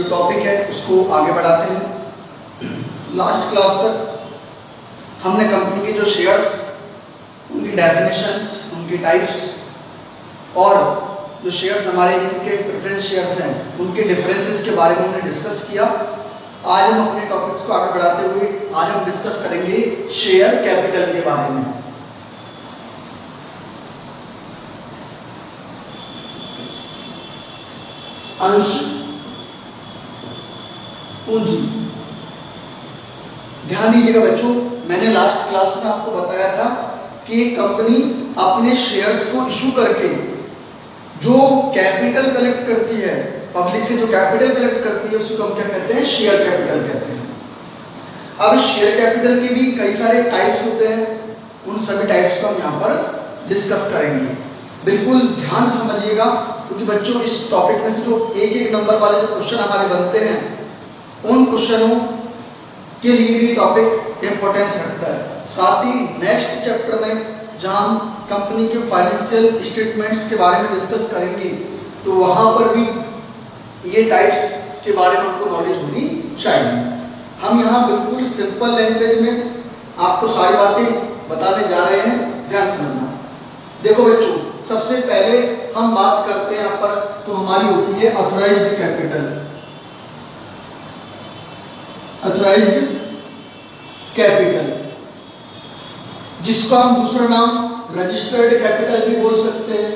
जो टॉपिक है उसको आगे बढ़ाते हैं। लास्ट क्लास तक हमने कंपनी के जो शेयर्स, उनकी डेफिनेशंस, उनकी टाइप्स और जो शेयर्स हमारे इनके प्रेफरेंस शेयर्स हैं उनके डिफरेंसेस के बारे में हमने डिस्कस किया। आज हम अपने टॉपिक्स को आगे बढ़ाते हुए आज हम डिस्कस करेंगे शेयर कैपिटल के बारे में। अंश पूंजी। ध्यान दीजिएगा बच्चों, मैंने लास्ट क्लास में आपको बताया था कि एक कंपनी अपने शेयर्स को इशू करके जो कैपिटल कलेक्ट करती है, पब्लिक से जो कैपिटल कलेक्ट करती है, उसको हम क्या कहते हैं? शेयर कैपिटल कहते हैं। अब शेयर कैपिटल के भी कई सारे टाइप्स होते हैं, उन सभी टाइप्स को हम यहाँ पर डिस्कस करेंगे। बिल्कुल ध्यान से समझिएगा, क्योंकि बच्चों इस टॉपिक में से जो एक एक नंबर वाले जो क्वेश्चन हमारे बनते हैं, उन क्वेश्चनों के लिए भी टॉपिक इंपॉर्टेंस रखता है। साथ ही नेक्स्ट चैप्टर में जहाँ हम कंपनी के फाइनेंशियल स्टेटमेंट्स के बारे में डिस्कस करेंगे, तो वहाँ पर भी ये टाइप्स के बारे में आपको नॉलेज होनी चाहिए। हम यहाँ बिल्कुल सिंपल लैंग्वेज में आपको सारी बातें बताने जा रहे हैं, ध्यान समझना। देखो बच्चों, सबसे पहले हम बात करते हैं यहाँ पर, तो हमारी होती है ऑथराइज्ड कैपिटल। ऑथराइज्ड कैपिटल, जिसको हम दूसरा नाम रजिस्टर्ड कैपिटल भी बोल सकते हैं,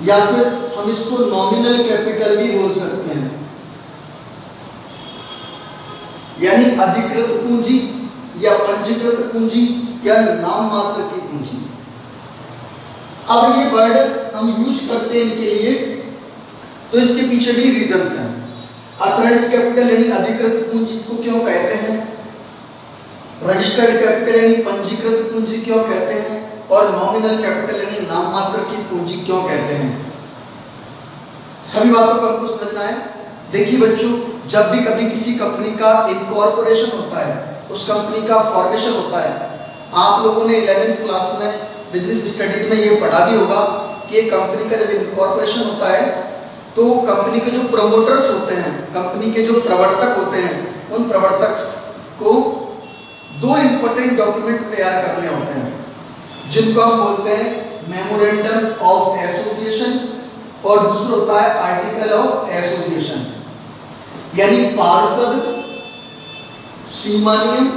या फिर हम इसको नॉमिनल कैपिटल भी बोल सकते हैं, यानी अधिकृत पूंजी या पंजीकृत पूंजी या नाम मात्र की पूंजी। अब ये वर्ड हम यूज करते हैं इनके लिए, तो इसके पीछे भी रीजंस हैं। ऑथराइज्ड कैपिटल यानी अधिकृत पूंजी इसको क्यों कहते हैं, रजिस्टर्ड कैपिटल यानी पंजीकृत पूंजी क्यों कहते हैं, और नॉमिनल कैपिटल यानी नाम मात्र की पूंजी क्यों कहते हैं, सभी बातों को आपको समझना है। देखिए बच्चों, जब भी कभी किसी कंपनी का इनकॉर्पोरेशन होता है, उस कंपनी का फॉर्मेशन होता है, आप लोगों ने 11th क्लास में बिजनेस स्टडीज में ये पढ़ा भी होगा कि कंपनी का जब इनकॉर्पोरेशन होता है तो कंपनी के जो प्रमोटर्स होते हैं, कंपनी के जो प्रवर्तक होते हैं, उन प्रवर्तक को दो इंपॉर्टेंट डॉक्यूमेंट तैयार करने होते हैं, जिनको हम बोलते हैं मेमोरेंडम ऑफ एसोसिएशन और दूसरा होता है आर्टिकल ऑफ एसोसिएशन, यानी पार्षद सीमा नियम,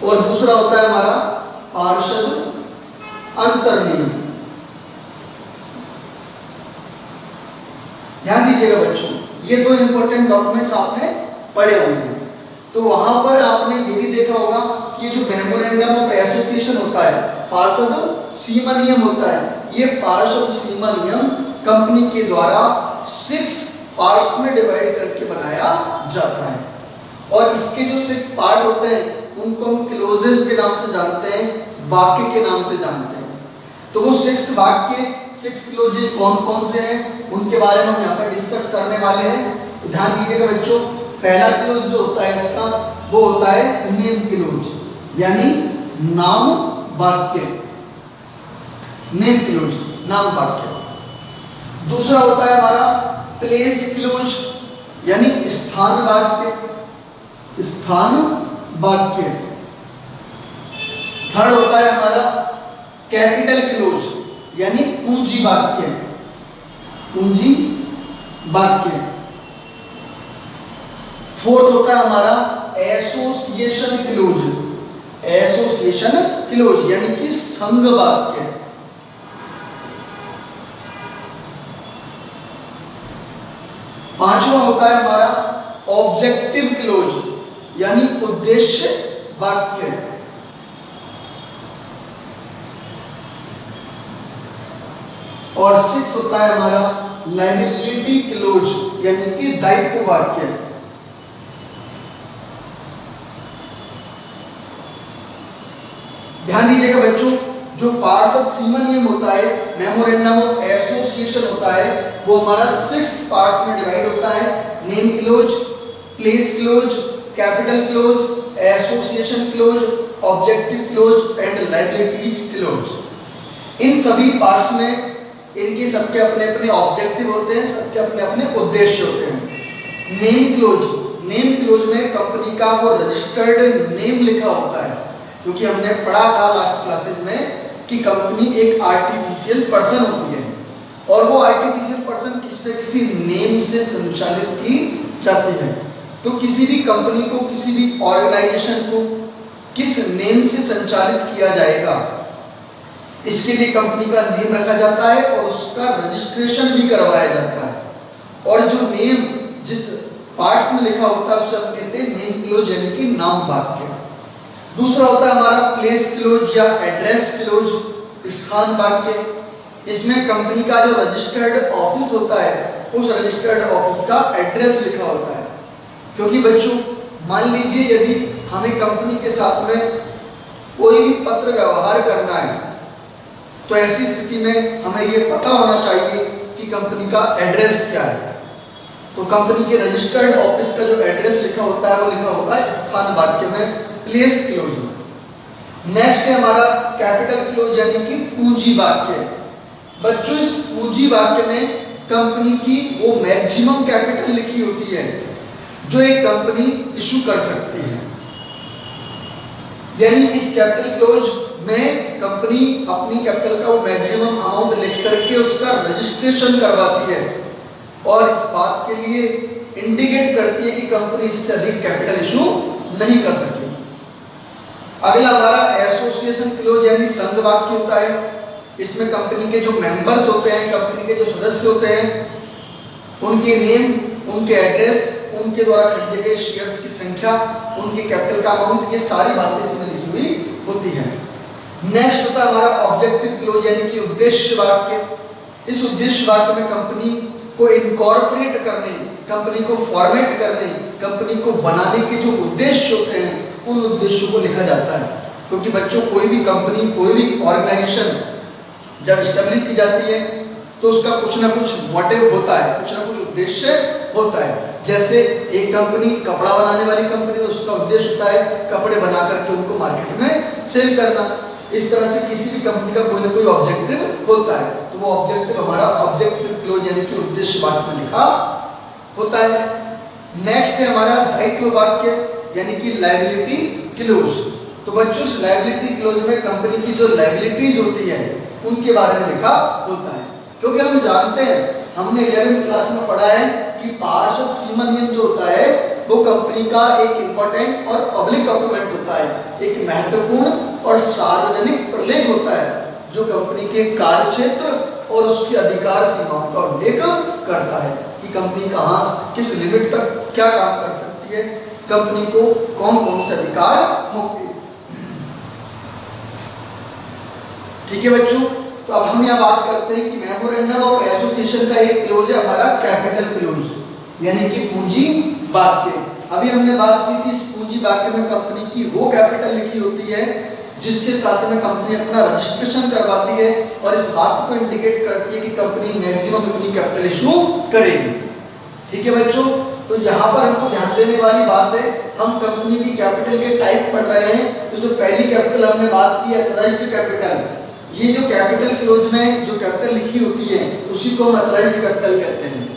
और दूसरा होता है हमारा पार्षद अंतर नियम। ध्यान दीजिएगा बच्चों, ये दो इंपॉर्टेंट डॉक्यूमेंट्स आपने पढ़े होंगे। तो वहां पर आपने ये भी देखा होगा कि ये जो मेमोरेंडम ऑफ एसोसिएशन होता है, पार्षद सीमा नियम होता है, ये पार्षद सीमा नियम कंपनी के द्वारा 6 पार्ट्स में डिवाइड करके बनाया जाता है, और इसके जो 6 पार्ट होते हैं उनको हम क्लोजेस के नाम से जानते हैं, वाक्य के नाम से जानते हैं। तो वो 6 वाक्य, 6 क्लोजेस कौन कौन से हैं, उनके बारे में हम यहाँ पर डिस्कस करने वाले हैं। तो ध्यान दीजिएगा बच्चों, पहला क्लोज जो होता है इसका, वो होता है नेम क्लोज, यानी नाम वाक्य, नेम क्लोज, नाम वाक्य। दूसरा होता है हमारा प्लेस क्लोज, यानी स्थान वाक्य, स्थान वाक्य। थर्ड होता है हमारा कैपिटल क्लोज, यानी पूंजी वाक्य, पूंजी वाक्य। फोर्थ होता है हमारा एसोसिएशन क्लोज, एसोसिएशन क्लोज यानी कि संघ वाक्य। पांचवा होता है हमारा ऑब्जेक्टिव क्लोज, यानी उद्देश्य वाक्य। और 6 होता है हमारा लायबिलिटी क्लोज, यानी कि दायित्व वाक्य। ध्यान दीजिएगा बच्चों, जो पार्षद सीमा नियम होता है, मेमोरेंडम ऑफ एसोसिएशन होता है, वो हमारा 6 पार्ट्स में डिवाइड होता है। Name clause, place clause, capital clause, association clause, objective clause and liabilities clause. इन सभी पार्ट्स में इनके सबके अपने अपने ऑब्जेक्टिव होते हैं, सबके अपने अपने उद्देश्य होते हैं। नेम क्लोज, नेम क्लोज में कंपनी का वो रजिस्टर्ड नेम लिखा होता है, क्योंकि हमने पढ़ा था लास्ट क्लासेज में कि कंपनी एक आर्टिफिशियल पर्सन होती है और वो आर्टिफिशियल पर्सन किसी न किसी नेम से संचालित की जाती है। तो किसी भी कंपनी को, किसी भी ऑर्गेनाइजेशन को किस नेम से संचालित किया जाएगा, इसके लिए कंपनी का नेम रखा जाता है और उसका रजिस्ट्रेशन भी करवाया जाता है। और जो नेम जिस पार्ट्स में लिखा होता है उसे हम कहते हैं नेम क्लोज, यानी कि नाम वाक्य। दूसरा होता है हमारा प्लेस क्लोज या एड्रेस क्लोज, स्थान वाक्य। इसमें कंपनी का जो रजिस्टर्ड ऑफिस होता है उस रजिस्टर्ड ऑफिस का एड्रेस लिखा होता है। क्योंकि बच्चों मान लीजिए यदि हमें कंपनी के साथ में कोई भी पत्र व्यवहार करना है, तो ऐसी स्थिति में हमें ये पता होना चाहिए कि कंपनी का एड्रेस क्या है। तो कंपनी के रजिस्टर्ड ऑफिस का जो एड्रेस लिखा होता है वो लिखा होगा स्थान वाक्य में, प्लेस क्लोज में। नेक्स्ट है हमारा कैपिटल क्लोज यानी कि पूंजी वाक्य। बच्चों इस पूंजी वाक्य में कंपनी की वो मैक्सिमम कैपिटल लिखी होती है जो एक कंपनी इशू कर सकती है। यानी इस कैपिटल क्लोज में कंपनी अपनी कैपिटल का वो मैक्सिमम अमाउंट लिख करके उसका रजिस्ट्रेशन करवाती है और इस बात के लिए इंडिकेट करती है कि कंपनी इससे अधिक कैपिटल इशू नहीं कर सकेगी। अगला हमारा एसोसिएशन क्लोज यानी संघ वाक्य होता है। इसमें कंपनी के जो मेंबर्स होते हैं, कंपनी के जो सदस्य होते हैं, उनके नेम, उनके एड्रेस, उनके द्वारा खरीदे गए शेयर्स की संख्या, उनके कैपिटल का अमाउंट, ये सारी बातें इसमें लिखी हुई होती है। नेक्स्ट होता है हमारा ऑब्जेक्टिव क्लोज यानी कि उद्देश्य वाक्य। इस उद्देश्य वाक्य में कंपनी को इनकॉर्पोरेट करने, कंपनी को फॉर्मेट करने, कंपनी को बनाने के जो उद्देश्य होते हैं उन उद्देश्यों को लिखा जाता है। क्योंकि बच्चों कोई भी कंपनी, कोई भी ऑर्गेनाइजेशन जब स्टेब्लिश की जाती है तो उसका कुछ ना कुछ मोटिव होता है, कुछ ना कुछ उद्देश्य होता है। जैसे एक कंपनी कपड़ा बनाने वाली कंपनी, तो उसका उद्देश्य होता है कपड़े बना करके उनको मार्केट में सेल करना। इस तरह से किसी भी कंपनी का कोई ना कोई ऑब्जेक्टिव होता है, तो वो ऑब्जेक्टिव हमारा ऑब्जेक्टिव क्लोज यानी कि उद्देश्य वाक्य में लिखा होता है। नेक्स्ट है हमारा दायित्व वाक्य यानी कि लायबिलिटी क्लोज। तो बच्चों इस लायबिलिटी क्लोज में कंपनी की जो लायबिलिटीज होती है उनके बारे में लिखा होता है। क्योंकि हम जानते हैं, हमने 11वीं क्लास में पढ़ा है कि पार्षद सीमा नियम जो होता है वो कंपनी का एक इंपॉर्टेंट और पब्लिक डॉक्यूमेंट होता है, एक महत्वपूर्ण और सार्वजनिक प्रलेख होता है जो कंपनी के कार्य क्षेत्र और उसकी अधिकार सीमाओं का उल्लेख करता है कि कंपनी कहाँ किस लिमिट तक क्या काम कर सकती है, कंपनी को कौन कौन से अधिकार होंगे। ठीक है बच्चों, तो अब हम यहाँ बात करते हैं कि मेमोरेंडम ऑफ एसोसिएशन का एक क्लोज है हमारा कैपिटल क्लोज यानी कि पूंजी वाक्य। अभी हमने बात की थी इस पूंजी वाक्य में कंपनी की वो कैपिटल लिखी होती है जिसके साथ में कंपनी अपना रजिस्ट्रेशन करवाती है और इस बात को इंडिकेट करती है कि कंपनी मैक्सिमम अपनी कैपिटल इशू करेगी। ठीक है बच्चों, तो यहाँ पर हमको ध्यान देने वाली बात है, हम कंपनी की कैपिटल के टाइप पढ़ रहे हैं। तो जो पहली कैपिटल हमने बात की अथॉराइज्ड कैपिटल, ये जो कैपिटल क्लोज में जो कैपिटल लिखी होती है उसी को हम अथॉराइज्ड कैपिटल कहते हैं।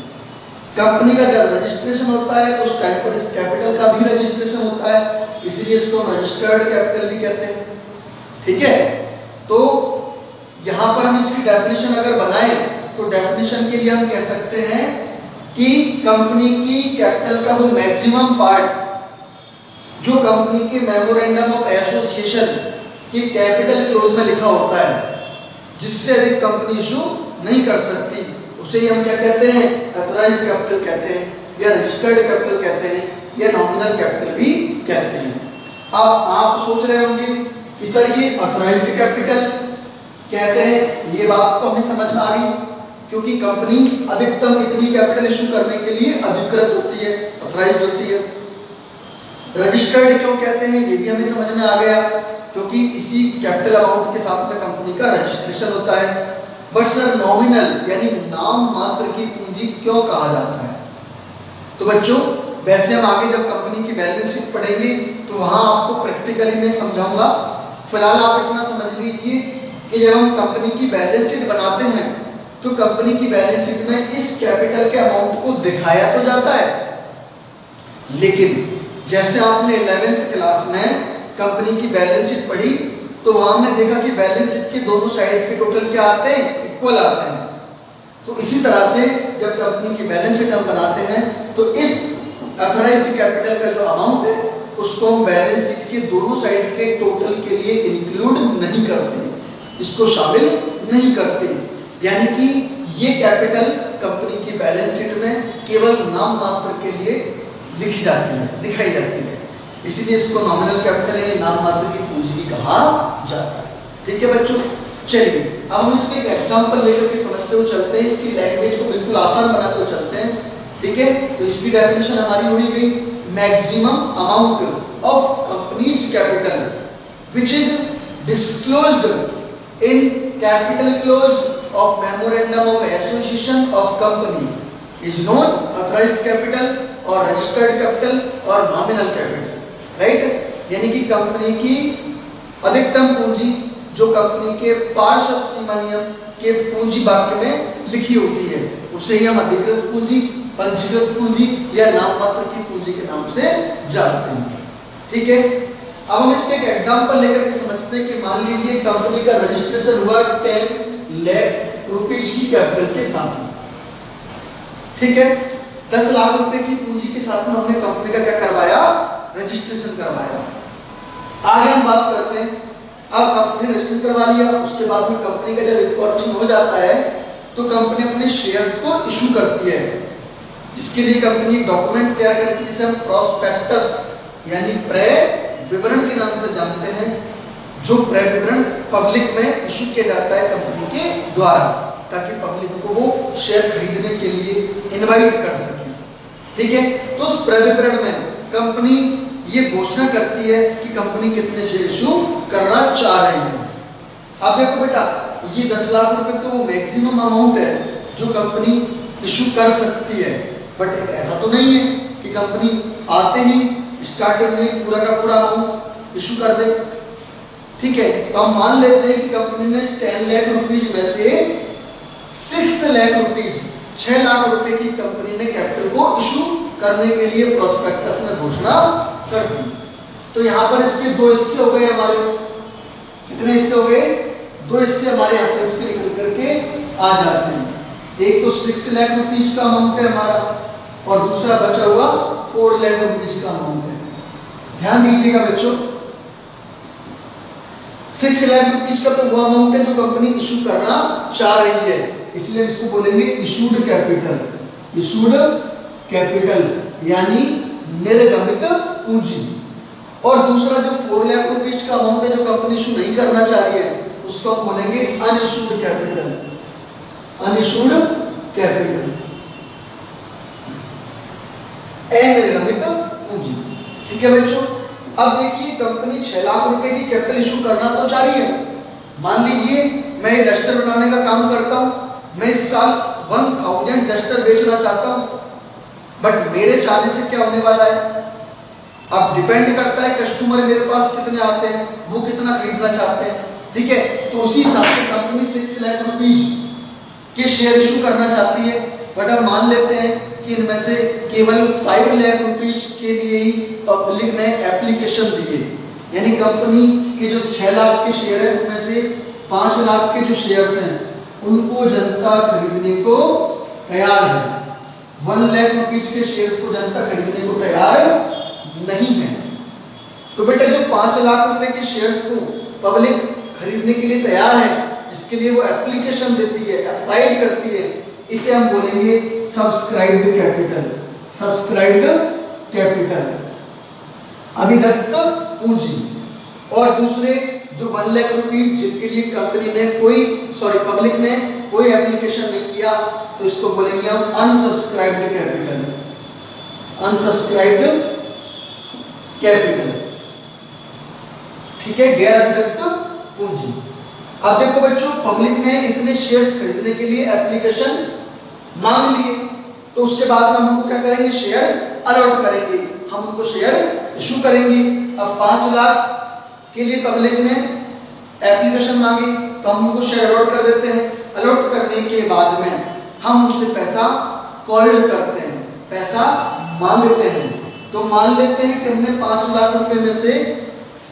कंपनी का जब रजिस्ट्रेशन होता है तो उस टाइम पर इस कैपिटल का भी रजिस्ट्रेशन होता है, इसलिए इसको हम रजिस्टर्ड कैपिटल भी कहते हैं। ठीक है, तो यहाँ पर हम इसकी डेफिनेशन अगर बनाएं तो डेफिनेशन के लिए हम कह सकते हैं कि कंपनी की कैपिटल का वो मैक्सिमम पार्ट जो कंपनी के मेमोरेंडम ऑफ एसोसिएशन कि कैपिटल क्लोज में लिखा होता है, जिससे अधिक कंपनी इशू नहीं कर सकती, उसे ही हम क्या कहते हैं, अथॉराइज्ड कैपिटल कहते हैं या रजिस्टर्ड कैपिटल कहते हैं या नॉमिनल कैपिटल भी कहते हैं। अब आप सोच रहे होंगे कि सर ये अथॉराइज्ड कैपिटल कहते हैं, ये बात तो हमें समझ में आ रही क्योंकि कंपनी अधिकतम इतनी कैपिटल इशू करने के लिए अधिकृत होती है, अथॉराइज्ड होती है। रजिस्टर्ड क्यों कहते हैं ये भी हमें समझ में आ गया क्योंकि इसी कैपिटल अमाउंट के साथ में कंपनी का रजिस्ट्रेशन होता है। बट सर नॉमिनल यानी नाम मात्र की पूंजी क्यों कहा जाता है? तो बच्चों वैसे हम आगे जब कंपनी की बैलेंस शीट पढ़ेंगे तो वहां आपको प्रैक्टिकली मैं समझाऊंगा। फिलहाल आप इतना समझ लीजिए कि जब हम कंपनी की बैलेंस शीट बनाते हैं तो कंपनी की बैलेंस शीट में इस कैपिटल के अमाउंट को दिखाया तो जाता है, लेकिन जैसे आपने 11th क्लास में कंपनी की बैलेंस शीट पढ़ी तो वहां हमने देखा कि बैलेंस शीट के दोनों साइड के टोटल क्या आते हैं, इक्वल आते हैं। तो इसी तरह से जब कंपनी की बैलेंस शीट हम बनाते हैं तो इस ऑथराइज्ड कैपिटल का जो अमाउंट है उसको हम बैलेंस शीट के दोनों साइड के टोटल के लिए इंक्लूड नहीं करते, इसको शामिल नहीं करते। यानी कि ये कैपिटल कंपनी की बैलेंस शीट में केवल नाम मात्र के लिए लिखी जाती है, दिखाई जाती है, इसीलिए इसको नॉमिनल कैपिटल यानी नाम मात्र की पूंजी भी कहा जाता है। ठीक है बच्चों, चलिए अब हम इसमें एक एग्जांपल लेकर के समझते हुए चलते हैं, इसकी लैंग्वेज को बिल्कुल आसान बनाते हुए चलते हैं। ठीक है, तो इसकी डेफिनेशन हमारी हो गई, maximum amount of companies capital which is disclosed in capital close of memorandum of association of company is known authorized capital or registered capital or nominal capital, right? यानी कि कंपनी की अधिकतम पूंजी जो कंपनी के पार्षद सीमा नियम के पूंजी वाक्य में लिखी होती है उसे ही हम अधिकृत पूंजी, पंजीकृत पूंजी या नाम मात्र की पूंजी के नाम से जानते हैं। ठीक है, अब हम इसके एक एग्जांपल लेकर के समझते हैं कि मान लीजिए कंपनी का रजिस्ट्रेशन हुआ 10 लाख रुपीज की कैपिटल के साथ में। ठीक है, 10 लाख रुपए की पूंजी के साथ में हमने कंपनी का क्या करवाया, रजिस्ट्रेशन करवाया। आगे हम बात करते हैं, अब कंपनी रजिस्ट्रेशन करवा लिया, उसके बाद में कंपनी का जब इनकॉर्पोरेशन हो जाता है तो कंपनी अपने शेयर्स को इशू करती है, जिसके लिए कंपनी एक डॉक्यूमेंट तैयार करती है जिसे हम प्रोस्पेक्टस यानी क्रय विवरण के नाम से जानते हैं, जो क्रय विवरण पब्लिक में इशू किया जाता है कंपनी के द्वारा, ताकि पब्लिक को वो शेयर खरीदने के लिए इनवाइट कर सके। ठीक है, तो उस क्रय विवरण में कंपनी ये घोषणा करती है कि कंपनी कितने शेयर इशू करना चाह रही है। अब देखो बेटा, ये 10 लाख रुपए तो वो मैक्सिमम अमाउंट है जो कंपनी इशू कर सकती है, बट ऐसा तो नहीं है कि कंपनी आते ही स्टार्टिंग में पूरा का पूरा अमाउंट इशू कर दे। ठीक है, तो हम मान लेते हैं कि कंपनी ने 10 लाख रुपीज में से 6 लाख रुपीज 6 लाख रुपए की कंपनी ने कैपिटल को इशू करने के लिए प्रोस्पेक्टस में घोषणा कर दी। तो यहाँ पर इसके दो हिस्से हो गए हमारे, कितने हिस्से हो गए, 2 हिस्से हमारे यहाँ पर इसके निकल करके आ जाते हैं। एक तो 6 लाख रुपीज का अमाउंट है हमारा और दूसरा बचा हुआ 4 लाख रुपीज का अमाउंट है। ध्यान दीजिएगा बच्चों, 6 लाख रुपीज का तो वो अमाउंट है जो कंपनी इशू करना चाह रही है, इसलिए इसको बोलेंगे इशूड कैपिटल। इशूड कैपिटल यानी निर्गमित पूंजी। और दूसरा जो 4 लाख रुपीज का अमाउंट है जो कंपनी इशू नहीं करना चाह रही है उसको हम बोलेंगे अनइशूड कैपिटल। अनइशूड कैपिटल, अनिर्गमित पूंजी। ठीक है बच्चों, अब देखिए कंपनी 6 लाख रुपए की कैपिटल इशू करना तो चाह रही है। मान लीजिए मैं डस्टर बनाने का काम करता हूं, मैं इस साल 1000 डस्टर बेचना चाहता हूं, बट मेरे चाहने से क्या होने वाला है, अब डिपेंड करता है कस्टमर मेरे पास कितने आते हैं, वो कितना खरीदना चाहते हैं। ठीक है, तो उसी हिसाब से कंपनी 6 लाख रुपीज के शेयर इशू करना चाहती है, बट अब मान लेते हैं कि इनमें से केवल 5 लाख रुपीज के लिए ही पब्लिक ने एप्लीकेशन दिए, यानी कंपनी के जो 6 लाख के शेयर है उनमें से 5 लाख के जो शेयर्स हैं उनको जनता खरीदने को तैयार है, 1 लाख रुपीज के शेयर्स को जनता खरीदने को तैयार नहीं है। तो बेटा जो 5 लाख रुपए के शेयर्स को पब्लिक खरीदने के लिए तैयार है, जिसके लिए वो एप्लीकेशन देती है, अप्लाई करती है, इसे हम बोलेंगे सब्सक्राइब्ड कैपिटल। सब्सक्राइब्ड कैपिटल, अभिदत्त पूंजी। और दूसरे जो 1 लाख रुपीज जिनके लिए कंपनी ने पब्लिक ने कोई एप्लीकेशन नहीं किया, तो इसको बोलेंगे हम अनसब्सक्राइब्ड कैपिटल। अनसब्सक्राइब्ड कैपिटल, ठीक है, गैर अभिदत्त पूंजी। अब देखो बच्चों, पब्लिक ने इतने शेयर्स खरीदने के लिए एप्लीकेशन मांग लिए, तो उसके बाद में हम उनको क्या करेंगे, शेयर अलॉट करेंगे, हम उनको शेयर इशू करेंगे। अब 5 लाख के लिए पब्लिक ने एप्लीकेशन मांगी तो हम उनको शेयर अलॉट कर देते हैं, अलॉट करने के बाद में हम उससे पैसा कॉल्ड करते हैं, पैसा मांगते हैं। तो मान लेते हैं कि हमने 5 लाख रुपए में से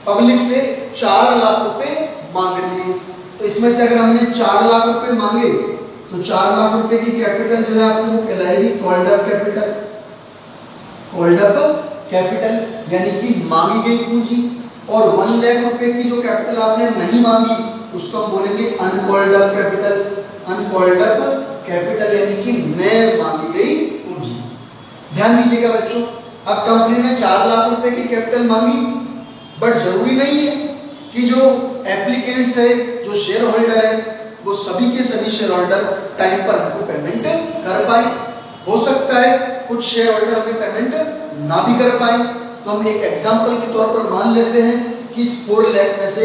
पब्लिक से 4 लाख रुपए मांग लिए। तो इसमें से अगर हमने 4 लाख रुपए मांगे तो 4 लाख रुपए की कैपिटल जो है आपको वो कहलाएगी called up capital, called up capital यानी कि मांगी गई पूंजी। और 1 लाख रुपए की जो कैपिटल आपने नहीं मांगी उसको हम बोलेंगे uncalled up capital, uncalled up capital यानी कि न मांगी गई पूंजी। ध्यान दीजिएगा बच्चों, अब कंपनी ने 4 लाख रुपए की कैपिटल मांगी, बट जरूरी नहीं है कि जो एप्लीकेंट्स है, जो शेयर होल्डर है, वो सभी के सभी शेयर होल्डर टाइम पर हमको पेमेंट कर पाए। हो सकता है कुछ शेयर होल्डर हमें पेमेंट ना भी कर पाए। तो हम एक एग्जांपल के तौर पर मान लेते हैं कि इस 4 लाख में से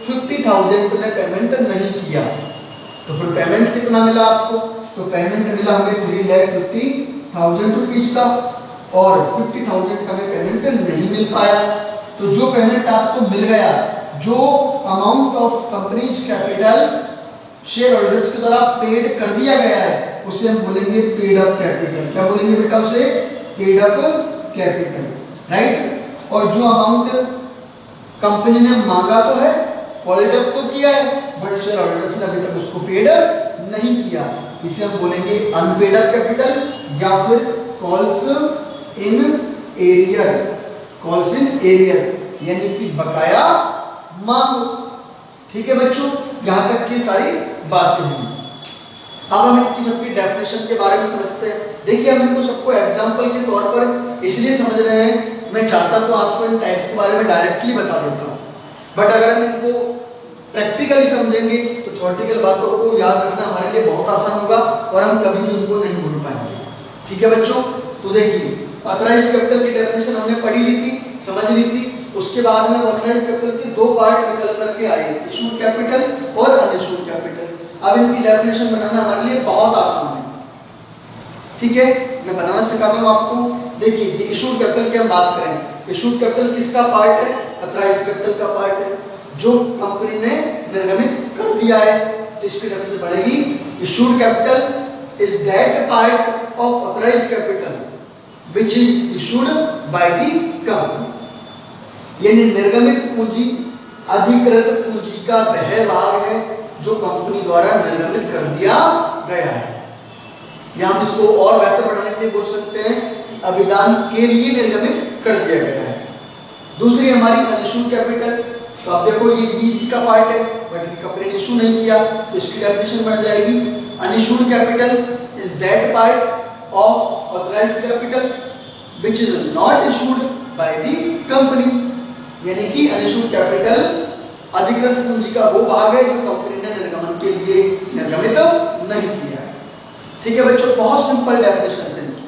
50,000 ने पेमेंट नहीं किया, तो फिर पेमेंट कितना मिला आपको? तो पेमेंट मिला हमें 3,50,000 रुपीज का, और 50,000 का हमें पेमेंट नहीं मिल पाया। तो जो पेमेंट आपको मिल गया, जो amount of companies capital share holders के द्वारा पेड कर दिया गया है, उसे हम बोलेंगे पेड अप कैपिटल। क्या बोलेंगे बेटा उसे? Paid up capital, right. और जो अमाउंट कंपनी ने मांगा तो है, कॉल्ड अप तो किया है, बट शेयर होल्डर्स ने अभी तक उसको पेड नहीं किया, इसे हम बोलेंगे अनपेड अप कैपिटल या फिर calls in arrear, calls in arrear यानी कि बकाया मांग। ठीक है बच्चों, यहां तक की सारी बातें हैं। अब हम इनकी सबकी डेफिनेशन के बारे में समझते हैं। देखिए, हम इनको सबको एग्जांपल के तौर पर इसलिए समझ रहे हैं, मैं चाहता तो आपको इन टाइप्स के बारे में डायरेक्टली बता देता हूँ, बट अगर हम इनको प्रैक्टिकली समझेंगे तो थ्योरेटिकल बातों को याद रखना हमारे लिए बहुत आसान होगा और हम कभी भी इनको नहीं भूल पाएंगे। ठीक है बच्चों, तो देखिए, ऑथराइज्ड कैपिटल की डेफिनेशन हमने पढ़ी ली थी, समझ ली थी। उसके बाद में ऑथराइज्ड कैपिटल के 2 पार्ट निकल करके आए, इशूड कैपिटल और अनइशूड कैपिटल। अब इनकी डेफिनेशन बनाना हमारे लिए बहुत आसान है। ठीक है, मैं बनाना सिखाता हूँ आपको। देखिए, ये इशूड कैपिटल की हम बात करें। इशूड कैपिटल किसका पार्ट है? ऑथराइज्ड कैपिटल का पार्ट है, जो कंपनी ने निर्गमित कर दिया है। तो इसकी डेफिनेशन बढ़ेगी, issued capital is that part of authorised capital which is issued by the company. यानी निर्गमित पूंजी अधिकृत पूंजी का वह भाग है जो कंपनी द्वारा निर्गमित कर दिया गया है, या हम इसको और बेहतर बनाने के लिए बोल सकते हैं अभिदान के लिए निर्गमित कर दिया गया है। दूसरी हमारी अनइशूड कैपिटल। तो आप देखो, ये बीसी का पार्ट है, बट ये कंपनी ने इशू नहीं किया, तो इसकी डेफिनेशन बन जाएगी, unissued capital is that part of authorised capital which is not issued by the company. यानी कि अनइशूड कैपिटल अधिकृत पूंजी का वो भाग है जो कंपनी ने निर्गमन के लिए निर्गमित नहीं किया है। ठीक है बच्चों, बहुत सिंपल डेफिनेशन है इनकी।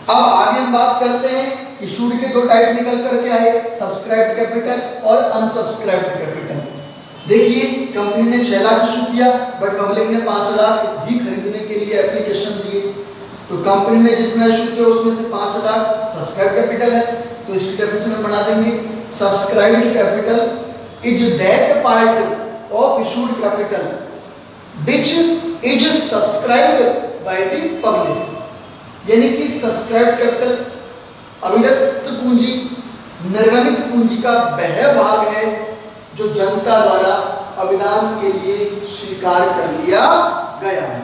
अब आगे हम बात करते हैं, इशूड के 2 टाइप निकल करके आए, सब्सक्राइब्ड कैपिटल और अनसब्सक्राइब्ड कैपिटल। देखिए, कंपनी ने 6 लाख इशू किया, बट पब्लिक ने 5 लाख ही खरीदने के लिए एप्लीकेशन दिए। तो कंपनी ने जितना इशू किया उसमें से 5 लाख सब्सक्राइब्ड कैपिटल है, तो इसकी डेफिनेशन में बना देंगे, subscribed capital is that part of issued capital which is subscribed by the public। यानी कि सब्सक्राइब्ड कैपिटल अभिदत्त पूंजी, निर्गमित पूंजी का वह भाग है जो जनता द्वारा अभिदान के लिए स्वीकार कर लिया गया है।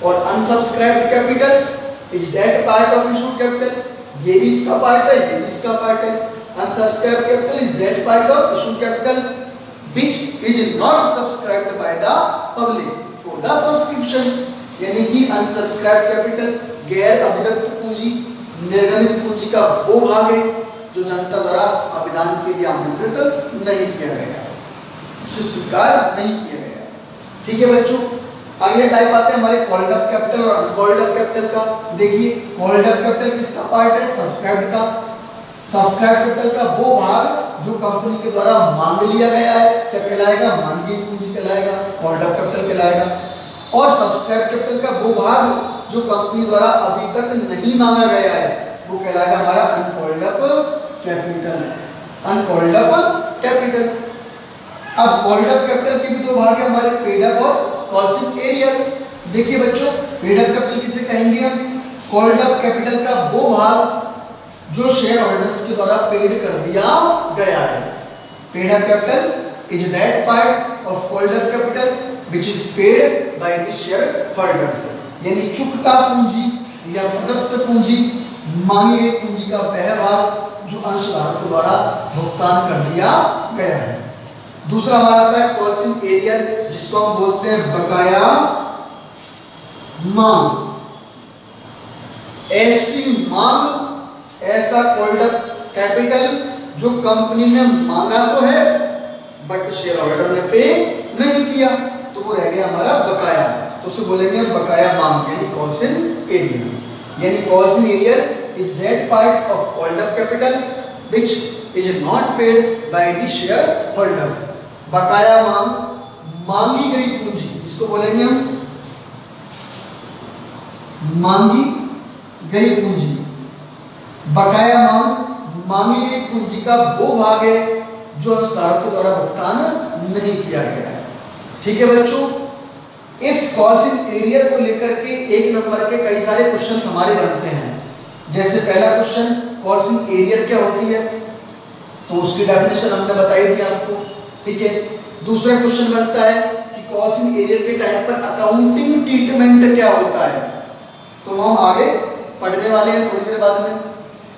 और unsubscribed capital is that part of issued capital, ये भी इसका पार्ट है, ये भी इसका पार्ट है। Unsubscribed capital is that part of issued capital which is not subscribed by the public for the subscription। यानी कि unsubscribed capital गैर अभिदत्त पूंजी, निर्गमित पूंजी का वो भाग है जो जनता द्वारा अभिदान के लिए आमंत्रित नहीं किया गया, उसे स्वीकार नहीं किया गया। ठीक है बच्चों, अगले टाइप आते हैं हमारे कॉल्ड अप कैपिटल और अनकॉल्ड अप कैपिटल का। देखिए, कॉल्ड अप कैपिटल किसका पार्ट है? सब्सक्राइब्ड का। सब्सक्राइब कैपिटल का वो भाग जो कंपनी के द्वारा मांग लिया गया है, क्या कहलाएगा? मांगी पूंजी कहलाएगा, कॉल्ड अप कैपिटल कहलाएगा। और सब्सक्राइब कैपिटल का वो भाग जो कंपनी द्वारा अभी तक नहीं मांगा गया है, वो कहलाएगा हमारा uncalled up capital, uncalled up capital. अब कॉल्ड अप कैपिटल के भी 2 भाग है हमारे, पेड अप और कॉल्ड एरियर। देखिए बच्चों, पेड अप कैपिटल किसे कहेंगे हम? कॉल्ड अप कैपिटल का वो भाग जो शेयर होल्डर्स के द्वारा पेड कर दिया गया है। Paid up capital is that part of called up capital which is paid by the share holders. यानी चुकता पूंजी या प्रदत्त पूंजी, मांगी गई पूंजी का वह भाग जो अंशधारकों द्वारा भुगतान कर दिया गया है। दूसरा हमारा आता है कॉल्ड एरियर, जिसको हम बोलते हैं बकाया मांग। ऐसी मांग, ऐसा कॉल्ड अप कैपिटल जो कंपनी ने मांगा तो है बट शेयर होल्डर ने पे नहीं किया, तो वो रह गया हमारा बकाया। तो उसे बोलेंगे हम बकाया मांग, यानी कॉल्ड एरियर। यानी called arrear is that part of called up capital which is not paid by the shareholders। बकाया मांग, मांगी गई पूंजी, इसको बोलेंगे हम मांगी गई पूंजी। बकाया मांग, मांगी गई पूंजी का वो भाग है जो अंशधारकों द्वारा भुगतान नहीं किया गया है। ठीक है बच्चों, इस कॉल्ड एरियर को लेकर के 1 नंबर के कई सारे क्वेश्चन हमारे बनते हैं। जैसे पहला क्वेश्चन, कॉल्ड एरियर क्या होती है, तो उसकी डेफिनेशन हमने बताई दी आपको। ठीक है, दूसरा क्वेश्चन बनता है कि कॉल्ड एरियर के टाइम पर अकाउंटिंग ट्रीटमेंट क्या होता है, तो हम आगे पढ़ने वाले हैं थोड़ी देर बाद में।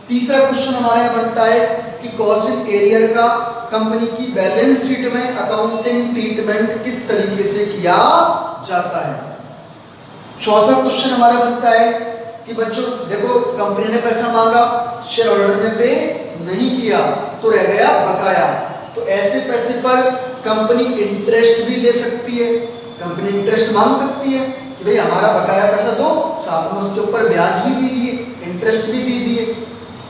तीसरा क्वेश्चन हमारे यहाँ बनता है कि कॉल्ड एरियर का कंपनी की बैलेंस शीट में अकाउंटिंग ट्रीटमेंट किस तरीके से किया जाता है। चौथा क्वेश्चन हमारा बनता है कि बच्चों देखो, कंपनी ने पैसा मांगा, शेयर होल्डर ने पे नहीं किया, तो रह गया बकाया। तो ऐसे पैसे पर कंपनी इंटरेस्ट भी ले सकती है। कंपनी इंटरेस्ट मांग सकती है कि भाई हमारा बकाया पैसा दो, साथ में उसके ऊपर ब्याज भी दीजिए, इंटरेस्ट भी दीजिए।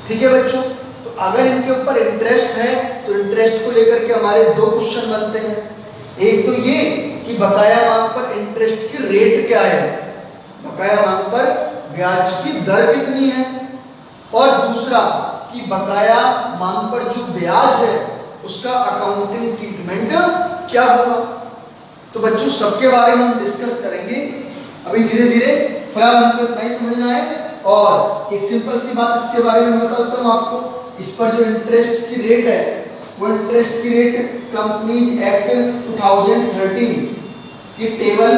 ठीक है बच्चों, तो अगर इनके ऊपर इंटरेस्ट है तो इंटरेस्ट को लेकर के हमारे 2 क्वेश्चन बनते हैं। एक तो ये कि बकाया मांग पर इंटरेस्ट की रेट क्या है, बकाया मांग पर ब्याज की दर कितनी है, और दूसरा कि बकाया मांग पर जो ब्याज है उसका अकाउंटिंग ट्रीटमेंट क्या होगा। तो बच्चों सबके बारे में हम डिस्कस करेंगे अभी धीरे धीरे। फिलहाल हमको इतना ही समझना है, और एक सिंपल सी बात इसके बारे में बताता हूँ आपको। इस पर जो इंटरेस्ट की रेट है, वो इंटरेस्ट की रेट कंपनीज एक्ट 2013 की टेबल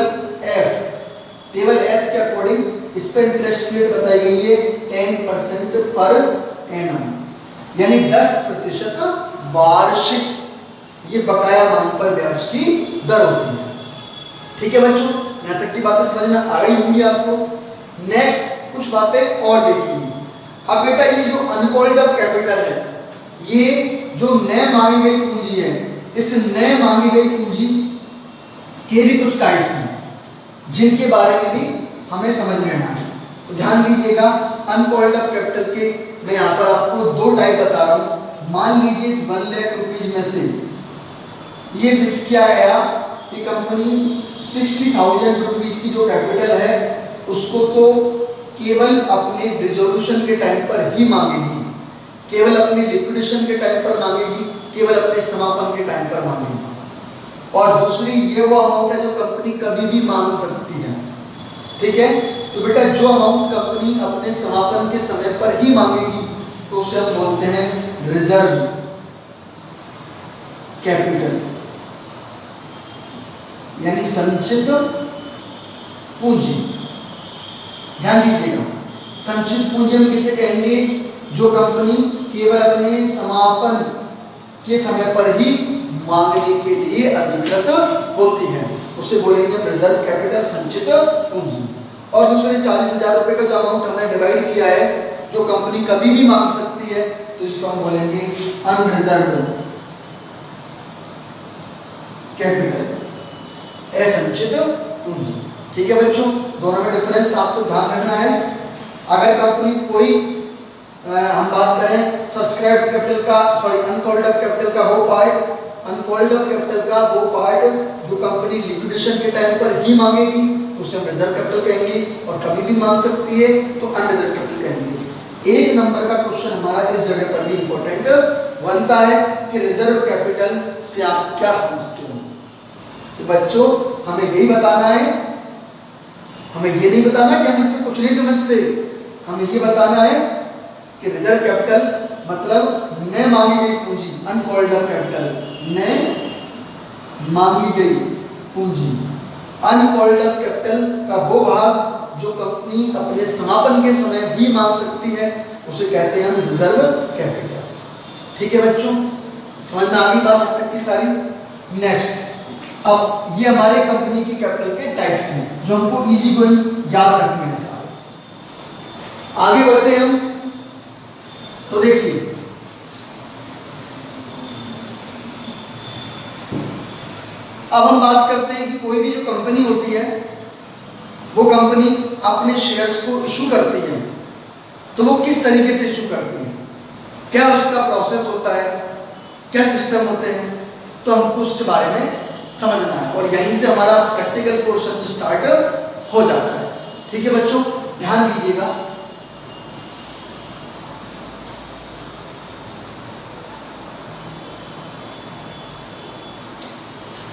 एफ के अकॉर्डिंग इस पर इंटरेस्ट रेट बताई गई है 10% पर एनम, यानी 10% वार्षिक, ये बकाया मांग पर ब्याज की दर होती है। ठीक है बच्चों, यहाँ तक की बातें समझ में आ गई होंगी आपको। नेक्स्ट कुछ बातें और देखिए। अब बेटा ये जो अनकॉल्ड अप कैपिटल है, ये जो नए मांगी गई पूंजी है, इस नए मांगी गई पूंजी के भी कुछ टाइप्स हैं जिनके बारे में भी हमें समझ लेना है। तो ध्यान दीजिएगा, अनकॉल्ड अप कैपिटल के मैं यहाँ पर आपको 2 टाइप बता रहा हूँ। मान लीजिए इस 1 लाख रुपीज में से ये फिक्स किया गया कि कंपनी 60,000 रुपीज की जो कैपिटल है उसको तो केवल अपने डिसोल्यूशन के टाइम पर ही मांगेगी, केवल अपने लिक्विडेशन के टाइम पर मांगेगी, केवल अपने समापन के टाइम पर मांगेगी। और दूसरी ये वो अमाउंट है जो कंपनी कभी भी मांग सकती है। ठीक है, तो बेटा जो अमाउंट कंपनी अपने समापन के समय पर ही मांगेगी तो उसे हम बोलते हैं रिजर्व कैपिटल, यानी संचित पूंजी। ध्यान दीजिएगा, संचित पूंजी हम किसे कहेंगे, जो कंपनी केवल अपने समापन के समय पर ही मांगने के लिए अधिकृत होती है, उसे बोलेंगे रिजर्व कैपिटल, संचित पूंजी। और दूसरे 40,000 रुपए का जो अमाउंट हमने डिवाइड किया है, जो कंपनी कभी भी मांग सकती है, तो इसको हम बोलेंगे अनरिजर्व कैपिटल, असंचित पूंजी। ठीक है बच्चों, दोनों में डिफरेंस आपको ध्यान रखना है। अगर कंपनी कोई हम बात करें सब्सक्राइब कैपिटल का, सॉरी अनकॉल्ड अप कैपिटल का वो पार्ट, अनकॉल्ड अप कैपिटल का वो पार्ट जो कंपनी लिक्विडेशन के टाइम पर ही मांगेगी तो उसे हम रिजर्व कैपिटल कहेंगे, और कभी भी मांग सकती है तो अनरिजर्व कैपिटल कहेंगे। 1 नंबर का क्वेश्चन हमारा इस जगह पर भी इंपॉर्टेंट बनता है कि रिजर्व कैपिटल से आप क्या समझते हो। तो बच्चों हमें यही बताना है, हमें ये नहीं बताना कि हम इससे कुछ नहीं समझते, हमें ये बताना है कि रिजर्व कैपिटल मतलब न मांगी गई पूंजी, अनकॉल्ड अप कैपिटल, न मांगी गई पूंजी। अनकॉल्ड अप कैपिटल का वो भाग जो कंपनी अपने समापन के समय भी मांग सकती है उसे कहते हैं हम रिजर्व कैपिटल। ठीक है बच्चों, समझ में आ गई बात अब तक की सारी। नेक्स्ट, अब ये हमारे कंपनी की कैपिटल के टाइप्स हैं जो हमको इजी गोइंग याद रखने हैं सारे। आगे बढ़ते हैं हम, तो देखिए अब हम बात करते हैं कि कोई भी जो कंपनी होती है वो कंपनी अपने शेयर्स को इशू करती है, तो वो किस तरीके से इशू करती है, क्या उसका प्रोसेस होता है, क्या सिस्टम होते हैं, तो हमको उसके बारे में समझना है और यहीं से हमारा प्रैक्टिकल पोर्शन स्टार्ट हो जाता है। ठीक है बच्चों, ध्यान दीजिएगा।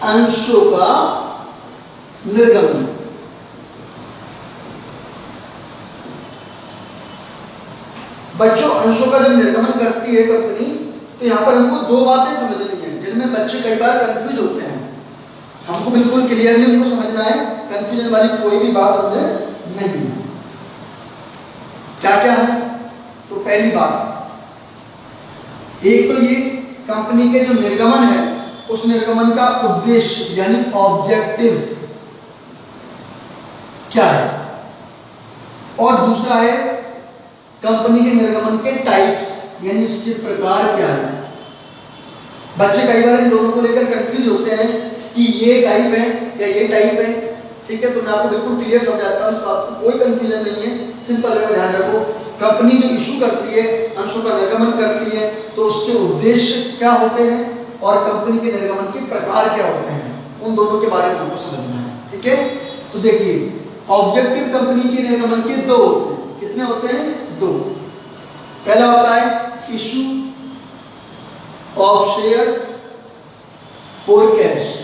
अंशों का निर्गमन, बच्चों अंशों का जब निर्गमन करती है कंपनी तो यहाँ पर हमको दो बातें समझनी है जिनमें बच्चे कई बार कंफ्यूज होते हैं। हमको बिल्कुल क्लियरली उनको समझना है, कंफ्यूजन वाली कोई भी बात हमें नहीं है। क्या क्या है, तो पहली बात, एक तो ये कंपनी के जो निर्गमन है उस निर्गमन का उद्देश्य यानी ऑब्जेक्टिव्स क्या है, और दूसरा है कंपनी के निर्गमन के टाइप्स यानी इसके प्रकार क्या है। बच्चे कई बार इन दोनों को लेकर कंफ्यूज होते हैं कि ये टाइप है या ये टाइप है। ठीक है, तो मैं आपको बिल्कुल क्लियर समझाता हूँ, इस बात को कोई कंफ्यूजन नहीं है, सिंपल है, ध्यान रखो। कंपनी जो इशू करती है, अंशों का निर्गमन करती है, तो उसके उद्देश्य क्या होते हैं और कंपनी के निर्गमन के प्रकार क्या होते हैं, उन दोनों के बारे में हमको समझना है। ठीक है, तो देखिए ऑब्जेक्टिव कंपनी के निर्गमन के दो होते हैं। कितने होते हैं? दो। पहला होता है issue of shares for cash,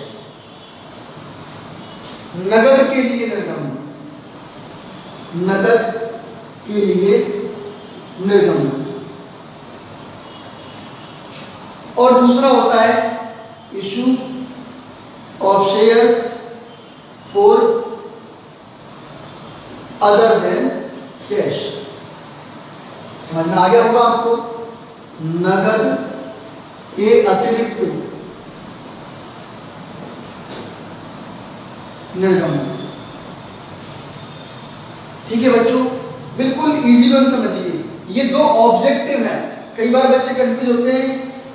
नगद के लिए निर्गमन, नगद के लिए निर्गमन। और दूसरा होता है issue of shares for other than cash. समझ में आ गया होगा आपको, नगद के अतिरिक्त निर्गमन। ठीक है बच्चों, बिल्कुल इजी वन समझिए, ये दो ऑब्जेक्टिव हैं। कई बार बच्चे कंफ्यूज होते हैं,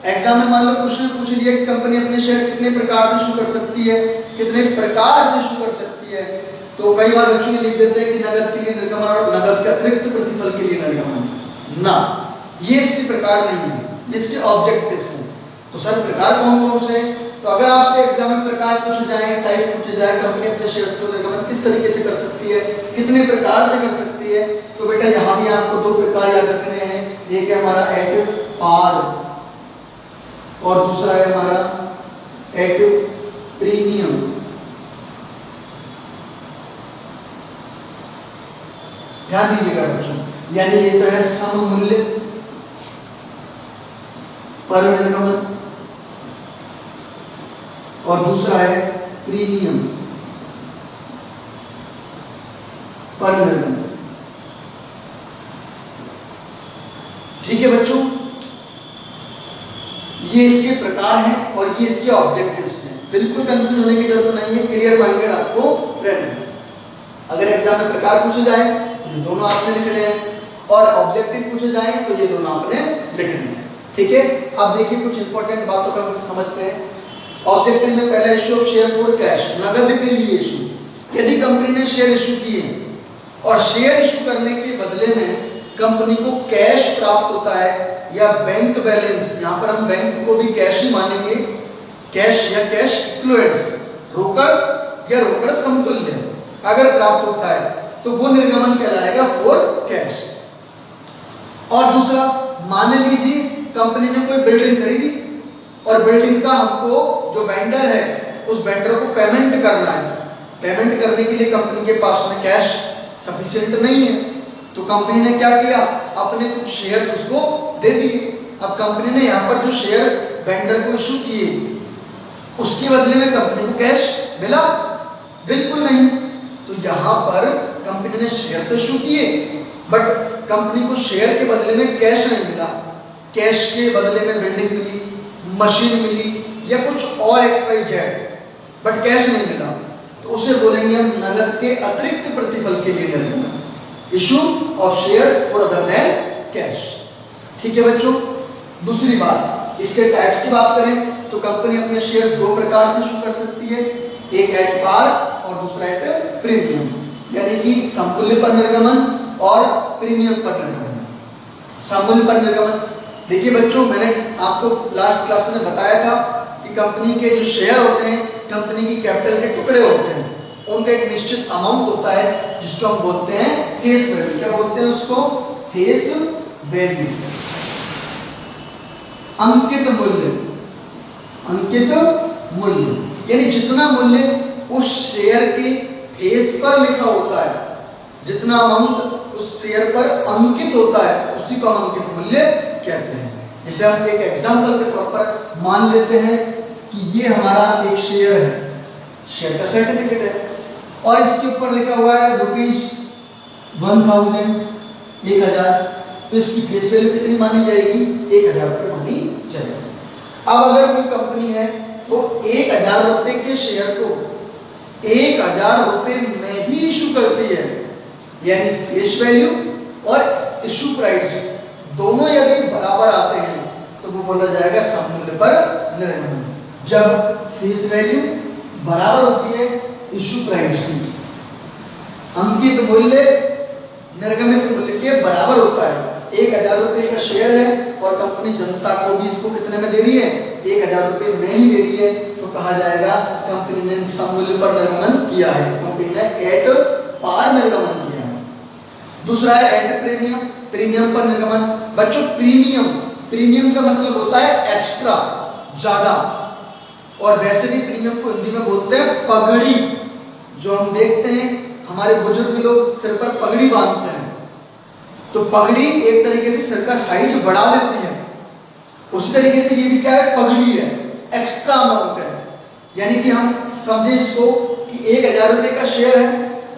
एग्जाम में मान लो क्वेश्चन पूछ लिया कि कंपनी अपने शेयर कितने प्रकार से इशू कर सकती है, कितने प्रकार से इशू कर सकती है, तो कई बार बच्चों ये लिख देते हैं कि नगद के लिए निर्गमन और नगद के अतिरिक्त प्रतिफल के लिए निर्गमन। ना, ये इसके प्रकार नहीं है, ये इसके ऑब्जेक्टिव्स हैं। तो सर प्रकार कौन कौन से हैं? तो अगर आपसे एग्जाम में प्रकार पूछे जाए, टाइप पूछे जाए, कंपनी अपने शेयर्स को निर्गमन किस तरीके से कर सकती है, कितने प्रकार से कर सकती है, तो बेटा यहाँ भी आपको दो प्रकार याद रखने हैं। एक है हमारा एट पार और दूसरा है हमारा एट प्रीमियम। ध्यान दीजिएगा बच्चों, यानी ये तो है सम मूल्य पर निर्गमन और दूसरा है प्रीमियम पर निर्गमन। ठीक है बच्चों, ये इसके प्रकार हैं और ये इसके ऑब्जेक्टिव्स हैं। बिल्कुल कंफ्यूज होने की जरूरत नहीं है, क्लियर माइंडेड आपको रहना है। अगर एग्जाम में प्रकार पूछे जाए तो ये दोनों आपने लिखने हैं और ऑब्जेक्टिव पूछे जाए तो ये दोनों आपने लिखने हैं। ठीक है, अब देखिए कुछ इंपॉर्टेंट बातों का हम समझते हैं। ऑब्जेक्टिव में पहला issue of share for cash, नगद के लिए इशू। यदि कंपनी ने शेयर इशू किए और शेयर इशू करने के बदले में कंपनी को कैश प्राप्त होता है या बैंक बैलेंस, यहाँ पर हम बैंक को भी कैश ही मानेंगे, कैश या कैश इक्विवेलेंट्स, रोकड़ या रोकड़ समतुल्य अगर प्राप्त होता है तो वो निर्गमन कहलाएगा फॉर कैश। और दूसरा, मान लीजिए कंपनी ने कोई बिल्डिंग खरीदी और बिल्डिंग का हमको जो वेंडर है उस वेंडर को पेमेंट करना है, पेमेंट करने के लिए कंपनी के पास में कैश सफिशिएंट नहीं है, तो कंपनी ने क्या किया, अपने कुछ शेयर्स उसको दे दिए। अब कंपनी ने यहाँ पर जो शेयर वेंडर को इशू किए, उसके बदले में कंपनी को कैश मिला? बिल्कुल नहीं। तो यहाँ पर कंपनी ने शेयर तो इशू किए, बट कंपनी को शेयर के बदले में कैश नहीं मिला। कैश के बदले में बिल्डिंग मिली, मशीन मिली या कुछ और XYZ, बट कैश नहीं मिला, तो उसे बोलेंगे हम नकद के अतिरिक्त प्रतिफल के लिए निर्गमन, issue of shares for other than cash. ठीक है बच्चों। दूसरी बात, इसके टाइप्स की बात करें तो कंपनी अपने शेयर्स दो प्रकार से इशू कर सकती है, एक एट पार और दूसरा एट प्रीमियम, यानी कि सममूल्य पर निर्गमन और प्रीमियम पर निर्गमन। सममूल्य पर निर्गमन, देखिए बच्चों, मैंने आपको लास्ट क्लास में बताया था कि कंपनी के जो शेयर होते हैं, कंपनी की कैपिटल के टुकड़े होते हैं, उनका एक निश्चित अमाउंट होता है जिसको हम बोलते हैं फेस वैल्यू। क्या बोलते हैं उसको? फेस वैल्यू, अंकित मूल्य। अंकित मूल्य यानी जितना मूल्य उस शेयर के फेस पर लिखा होता है, जितना अमाउंट उस शेयर पर अंकित होता है, उसी को हम अंकित मूल्य कहते हैं। जैसे हम एक एग्जांपल के तौर पर मान लेते हैं कि ये हमारा एक शेयर है, शेयर का सर्टिफिकेट है, और इसके ऊपर लिखा हुआ है ₹1000, 1000, तो इसकी फेस वैल्यू कितनी मानी जाएगी? 1000 रुपये मानी जाएगी। अब अगर कोई कंपनी है तो 1000 रुपये के शेयर को 1000 रुपये में ही इशू करती है, यानी फेस वैल्यू और इशू प्राइस दोनों यदि बराबर आते हैं तो वो बोला जाएगा सममूल्य पर निर्गमन। जब फेस वैल्यू बराबर होती है इशू प्राइस की, अंकित मूल्य निर्गमित मूल्य के बराबर होता है। 1000 रुपये का शेयर है और कंपनी जनता को भी इसको कितने में दे रही है? 1000 रुपये में ही दे रही है, तो कहा जाएगा कंपनी ने सममूल्य पर निर्गमन किया है, कंपनी ने एट पार निर्गमन किया है। दूसरा है एट प्रीमियम, प्रीमियम पर निर्गमन। बच्चों प्रीमियम का मतलब होता है एक्स्ट्रा, ज्यादा, और वैसे भी प्रीमियम को हिंदी में बोलते हैं पगड़ी। जो हम देखते हैं हमारे बुजुर्ग लोग सिर पर पगड़ी बांधते हैं, तो पगड़ी एक तरीके से सिर का साइज बढ़ा देती है, उसी तरीके से ये भी क्या है? पगड़ी है, एक्स्ट्रा अमाउंट है। यानी कि हम समझे इसको कि 1000 रुपये का शेयर है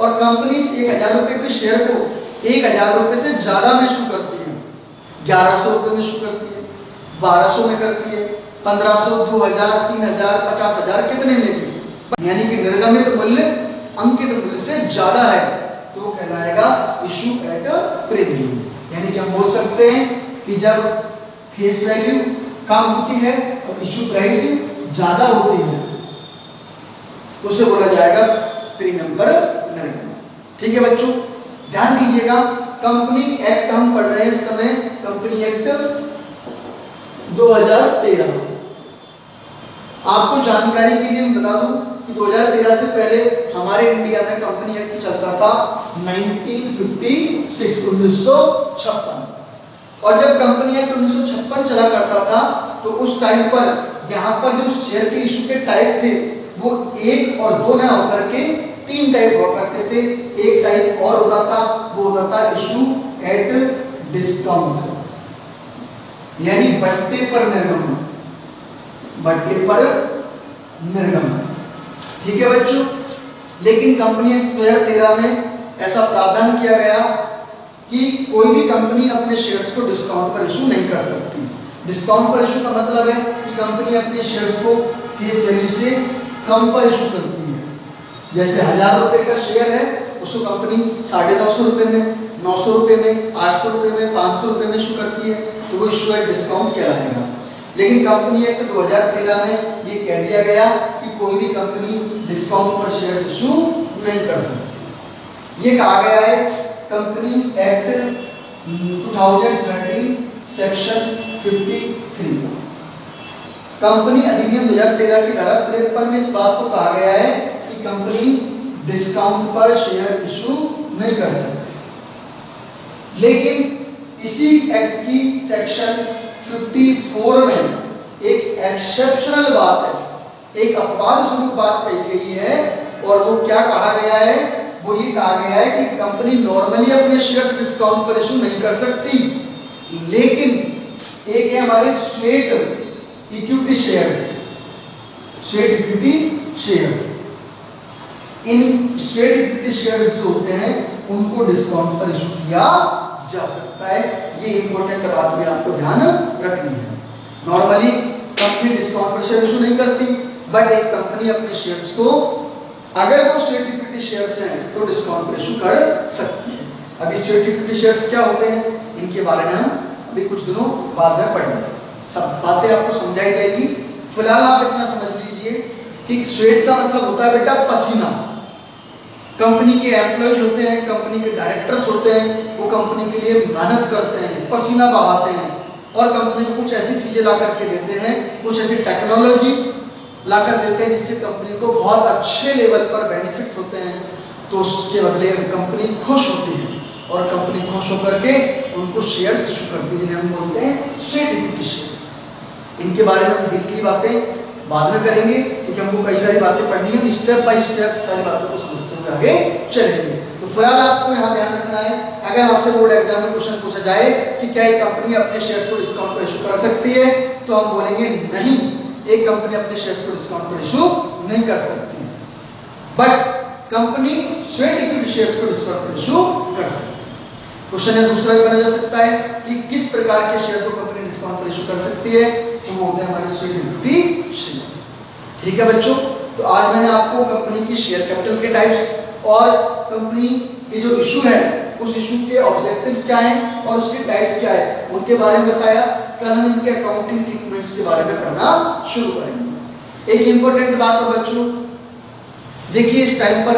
और कंपनी इस 1000 रुपये के शेयर को 1000 रुपये से ज्यादा में इशू करती है, 1100 रुपये में इशू करती है, 1200 में करती है, 1500, 2000, 3000, 50,000, कितने में भी, यानी कि निर्गमित मूल्य अंकित मूल्य से ज्यादा है, तो वो कहलाएगा इशू एट प्रीमियम। यानी कि हम बोल सकते हैं कि जब फेस वैल्यू कम होती है और इशू प्राइस ज्यादा होती है तो उसे बोला जाएगा प्रीमियम पर निर्गमन। ठीक है बच्चों, ध्यान दीजिएगा, कंपनी एक्ट हम पढ़ रहे हैं इस समय, कंपनी एक्ट 2013। आपको जानकारी के लिए मैं बता दूं कि 2013 से पहले हमारे इंडिया में कंपनी एक्ट चलता था 1956। और जब कंपनी एक्ट 1956 चला करता था तो उस टाइम पर यहाँ पर जो शेयर के इशू के टाइप थे वो 1 और 2 न होकर के 3 टाइप हुआ करते थे। एक टाइप और होता था, वो होता था इशू एट डिस्काउंट, यानी बढ़ते पर निर्गमन, बढ़ते पर निर्गमन। ठीक है बच्चों, लेकिन कंपनी एक्ट 2013 में ऐसा प्रावधान किया गया कि कोई भी कंपनी अपने शेयर्स को डिस्काउंट पर इशू नहीं कर सकती। डिस्काउंट पर इशू का मतलब है कि कंपनी अपने शेयर्स को फेस वैल्यू से कम पर इशू करती है। जैसे 1000 रुपये का शेयर है, उसको कंपनी 950 रुपये में, 900 रुपये में, 800 रुपये में, 500 रुपये में इशू करती है, तो वो इशू एट डिस्काउंट कहलाएगा। लेकिन कंपनी एक्ट 2013 में ये कह दिया गया कि कोई भी कंपनी डिस्काउंट पर शेयर इशू नहीं कर सकती। ये कहा गया है कंपनी एक्ट 2013 सेक्शन 53। कंपनी अधिनियम 2013 की धारा 53 में इस बात को कहा गया है कि कंपनी डिस्काउंट पर शेयर इशू नहीं कर सकती। लेकिन इसी एक्ट की सेक्शन 54 में एक एक्सेप्शनल बात है, एक अपवाद स्वरूप बात कही गई है और वो क्या कहा गया है, वो ये कहा गया है कि कंपनी नॉर्मली अपने शेयर्स डिस्काउंट पर इशू नहीं कर सकती, लेकिन एक है हमारे sweat equity shares, sweat equity shares. इन स्वेट इक्विटी शेयर्स जो होते हैं उनको डिस्काउंट पर इशू किया जा सकता है। ये इंपॉर्टेंट बात भी आपको ध्यान रखनी है। नॉर्मली कंपनी डिस्काउंट पर शेयर इशू नहीं करती, बट एक कंपनी अपने शेयर्स को अगर वो स्वेट इक्विटी शेयर्स हैं तो डिस्काउंट पर इशू कर सकती है। अभी स्वेट इक्विटी शेयर्स क्या होते हैं, इनके बारे में हम अभी कुछ दिनों बाद में पढ़ेंगे, सब बातें आपको समझाई जाएगी। फिलहाल आप इतना समझ लीजिए कि स्वेट का मतलब होता है बेटा पसीना। कंपनी के एम्प्लॉयज होते हैं, कंपनी के डायरेक्टर्स होते हैं, वो कंपनी के लिए मेहनत करते हैं, पसीना बहाते हैं और कंपनी को कुछ ऐसी चीजें ला करके देते हैं, कुछ ऐसी टेक्नोलॉजी ला कर देते हैं जिससे कंपनी को बहुत अच्छे लेवल पर बेनिफिट्स होते हैं। तो उसके बदले कंपनी खुश होती है और कंपनी खुश होकर के उनको शेयर्स इशू करती है, जिन्हें हम बोलते हैं स्वेट इक्विटी शेयर्स। इनके बारे में हम डीपली बातें बाद में करेंगे, क्योंकि हमको कई सारी बातें पढ़नी है, स्टेप बाय स्टेप सारी बातों को समझते हुए आगे चलेंगे। तो फिलहाल आपको यहाँ ध्यान रखना है, अगर आपसे बोर्ड एग्जाम में क्वेश्चन पूछा जाए कि क्या एक कंपनी अपने शेयर्स को डिस्काउंट पर इशू कर सकती है, तो हम बोलेंगे नहीं, एक कंपनी अपने शेयर्स को डिस्काउंट पर इशू नहीं कर सकती, but company sweat equity shares को डिस्काउंट पर इशू कर सकती है। क्वेश्चन है दूसरा भी बना जा सकता है कि किस प्रकार के शेयर्स को कंपनी डिस्काउंट पर इशू कर सकती है, तो वो होते हैं हमारे स्वेट इक्विटी शेयर्स। ठीक है बच्चों, तो आज मैंने आपको कंपनी की शेयर कैपिटल के टाइप्स और कंपनी के जो इशू है उस इशू के ऑब्जेक्टिव्स क्या हैं और उसके टाइप्स क्या है उनके बारे में बताया। कल हम इनके अकाउंटिंग ट्रीटमेंट्स के बारे में पढ़ना शुरू करेंगे। एक इंपॉर्टेंट बात है बच्चों, देखिए इस टाइम पर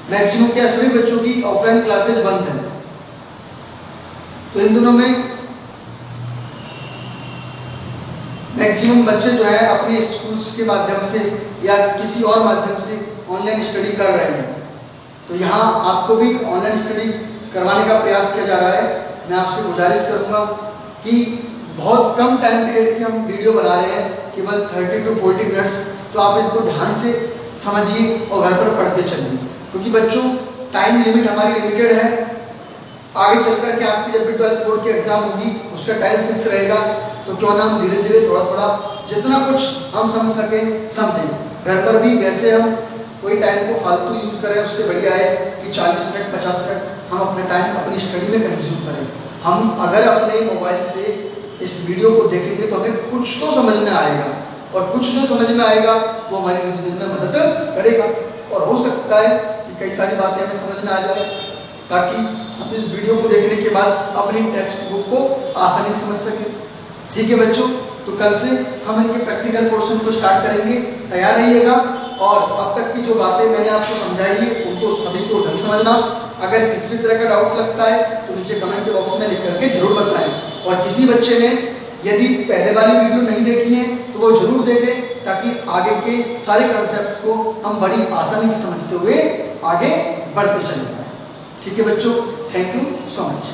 मैक्सिमम क्या सभी बच्चों की ऑफलाइन क्लासेज बंद है, तो इन दिनों में मैक्सिमम बच्चे जो है अपने स्कूल्स के माध्यम से या किसी और माध्यम से ऑनलाइन स्टडी कर रहे हैं। तो यहाँ आपको भी ऑनलाइन स्टडी करवाने का प्रयास किया जा रहा है। मैं आपसे गुजारिश करूँगा कि बहुत कम टाइम पीरियड की हम वीडियो बना रहे हैं, केवल 30 to 40 मिनट्स, तो आप इसको ध्यान से समझिए और घर पर पढ़ते चलिए, क्योंकि बच्चों टाइम लिमिट हमारी लिमिटेड है। आगे चल कर के आपकी जब भी 12th बोर्ड की एग्जाम होगी उसका टाइम फिक्स रहेगा, तो क्यों ना हम धीरे धीरे थोड़ा थोड़ा जितना कुछ हम समझ सकें समझें। घर पर भी वैसे हम कोई टाइम को फालतू यूज करें, उससे बढ़िया है कि 40 मिनट 50 मिनट हम अपने टाइम अपनी स्टडी में कंज्यूम करें। हम अगर अपने मोबाइल से इस वीडियो को देखेंगे तो हमें कुछ तो समझ में आएगा, और कुछ जो समझ में आएगा वो हमारी रिविजन में मदद करेगा। और हो सकता है कि कई सारी बातें हमें समझ में आ जाए, ताकि हम इस वीडियो को देखने के बाद अपनी टेक्स्ट बुक को आसानी से समझ सकें। ठीक है बच्चों, तो कल से हम इनके प्रैक्टिकल पोर्शन को स्टार्ट करेंगे, तैयार रहिएगा। और अब तक की जो बातें मैंने आपको समझाई है उनको सभी को ढंग समझना। अगर किसी भी तरह का डाउट लगता है तो नीचे कमेंट बॉक्स में लिख करके जरूर बताएं। और किसी बच्चे ने यदि पहले वाली वीडियो नहीं देखी है तो वो जरूर देखें, ताकि आगे के सारे कॉन्सेप्ट्स को हम बड़ी आसानी से समझते हुए आगे बढ़ते चले जाएं। ठीक है बच्चों, थैंक यू सो मच।